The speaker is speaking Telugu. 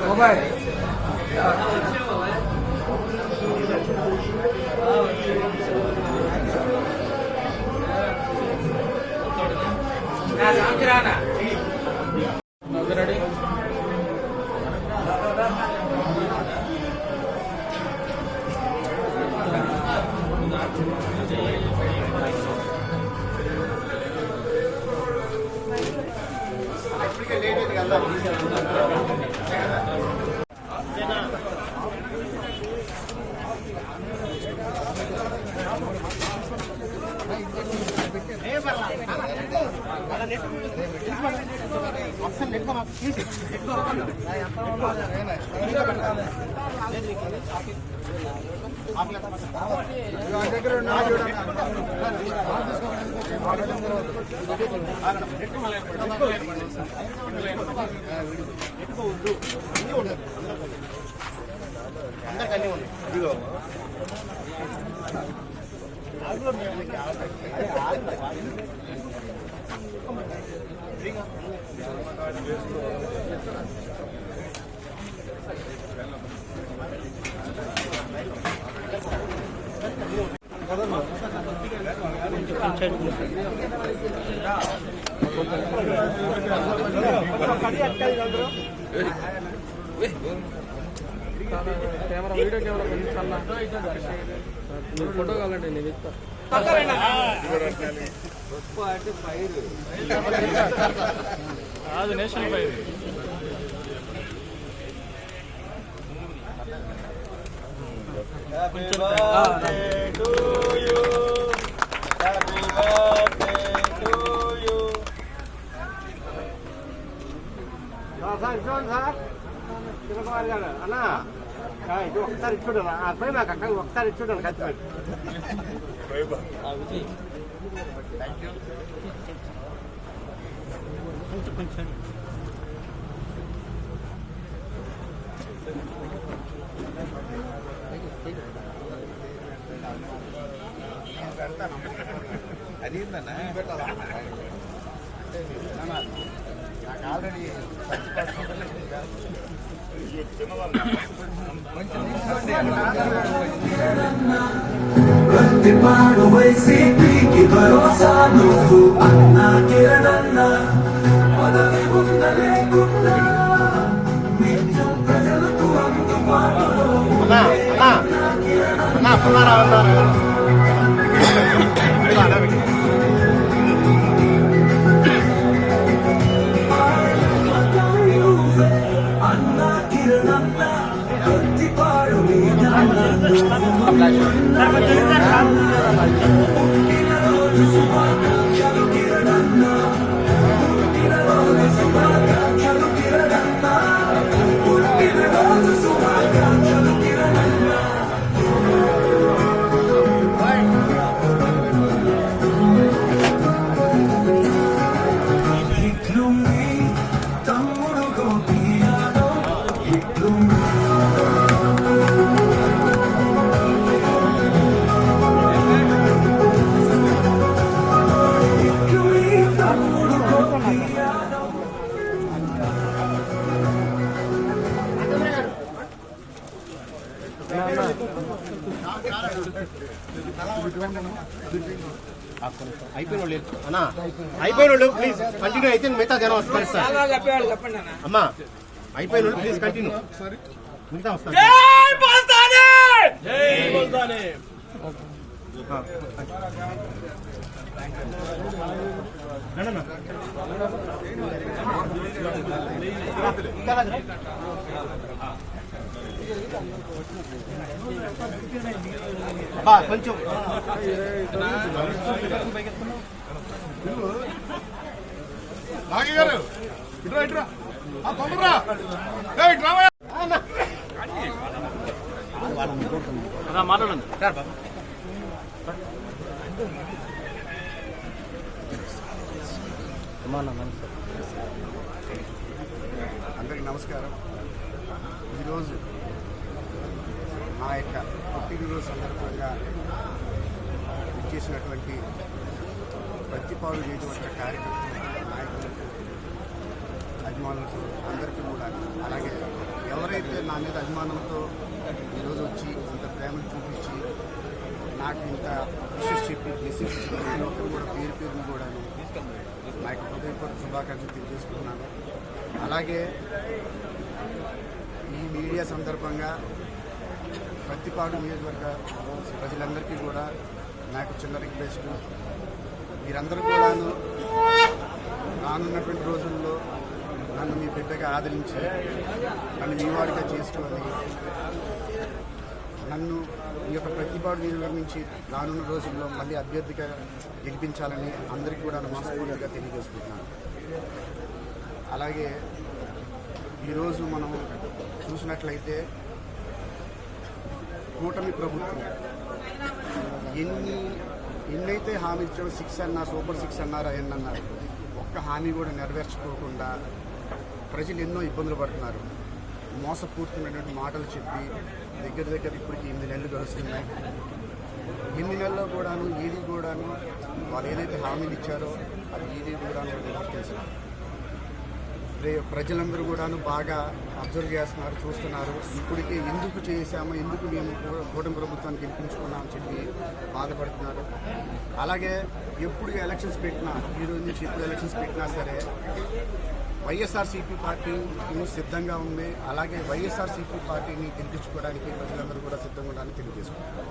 Mobile ready camera video camera photo कावाలండి నేను ఇస్తా అది national fire happy birthday to you happy birthday to you sir అన్నా ఇది ఒకసారి చూడరా పైన అక్కడ ఒకసారి చూడండి ఖచ్చితంగా కొంచెం కొంచెం అదేందన్నా నాకు ఆల్రెడీ ప్రతిపాడు వైసీపీకి భరోసా నువ్వు అన్నా కిరణన్న పదవి ఉన్న లేకున్నా నిత్యం ప్రజలకు అందుబాటులో అన్నా కిరణన్న ప్రతిపాడు పుట్టినరోజు శుభాకాంక్షలు కిరణన్న పుట్టినరోజు శుభాకాంక్షలు కిరణన్న పుట్టినరోజు శుభాకాంక్షలు కిరణన్న ఇట్లుంది తమ్ముడు గోపియాలో ఇట్లుంది అయిపోయిన వాళ్ళు ప్లీజ్ కంటిన్యూ అయితే మిగతా జనం వస్తారు సార్ అమ్మా అయిపోయిన వాళ్ళు ప్లీజ్ కంటిన్యూ మిగతా వస్తారు కొంచెం నాగి గారు ఇట్రా ఇట్రా తొందరరా ఏయ్ డ్రామా మాట్లాడండి అందరికీ నమస్కారం. ఈరోజు మా యొక్క పుట్టినరోజు సందర్భంగా ఇచ్చేసినటువంటి ప్రతిపాడు చేయటువంటి కార్యకర్తలు, నాయకులకు, అభిమానులకు అందరికీ కూడా, అలాగే ఎవరైతే నా మీద అభిమానంతో ఈరోజు వచ్చి అంత ప్రేమను చూపించి నాకు ఇంత విషెస్ చెప్పి మెసేజ్ చెప్పి ఒక్కరు కూడా పేరు పేరుని కూడా నా యొక్క హృదయపూర్వక శుభాకాంక్షలు తెలియజేసుకుంటున్నాను. అలాగే ఈ మీడియా సందర్భంగా ప్రతిపాడు నియోజకవర్గ ప్రజలందరికీ కూడా నాకు చిన్న రిక్వెస్ట్, మీరందరూ కూడాను రానున్నటువంటి రోజుల్లో నన్ను మీ బిడ్డగా ఆదరించి నన్ను మీవాడిగా చేసుకొని నన్ను ఈ యొక్క ప్రతిపాడు నియోజకవర్గం నుంచి రానున్న రోజుల్లో మళ్ళీ అభ్యర్థిగా గెలిపించాలని అందరికీ కూడా మనస్ఫూర్తిగా తెలియజేసుకుంటున్నాను. అలాగే ఈరోజు మనం చూసినట్లయితే కూటమి ప్రభుత్వం ఎన్నైతే హామీ ఇచ్చారో 6 అన్నారు, సూపర్ 6 అన్నారు, అవన్నీ అన్నారు, ఒక్క హామీ కూడా నెరవేర్చుకోకుండా ప్రజలు ఎన్నో ఇబ్బందులు పడుతున్నారు. మోసపూర్తిమైనటువంటి మాటలు చెప్పి దగ్గర ఇప్పటికి 8 నెలలు గడుస్తున్నాయి. 8 నెలల్లో కూడాను ఏది కూడాను వాళ్ళు ఏదైతే హామీలు ఇచ్చారో అది ఏది కూడాను నిర్వర్తించారు. ప్రజలందరూ కూడాను బాగా అబ్జర్వ్ చేస్తున్నారు, చూస్తున్నారు. ఇప్పటికే ఎందుకు చేశామో, ఎందుకు మేము కూటమి ప్రభుత్వాన్ని గెలిపించుకున్నామని చెప్పి బాధపడుతున్నారు. అలాగే ఎప్పుడు ఎలక్షన్స్ పెట్టినా, ఈ రోజు నుంచి ఎప్పుడు ఎలక్షన్స్ పెట్టినా సరే వైఎస్ఆర్సీపీ పార్టీ సిద్ధంగా ఉంది. అలాగే వైఎస్ఆర్సీపీ పార్టీని గెలిపించుకోవడానికి ప్రజలందరూ కూడా సిద్ధంగా ఉండాలని తెలియజేసుకుంటున్నారు.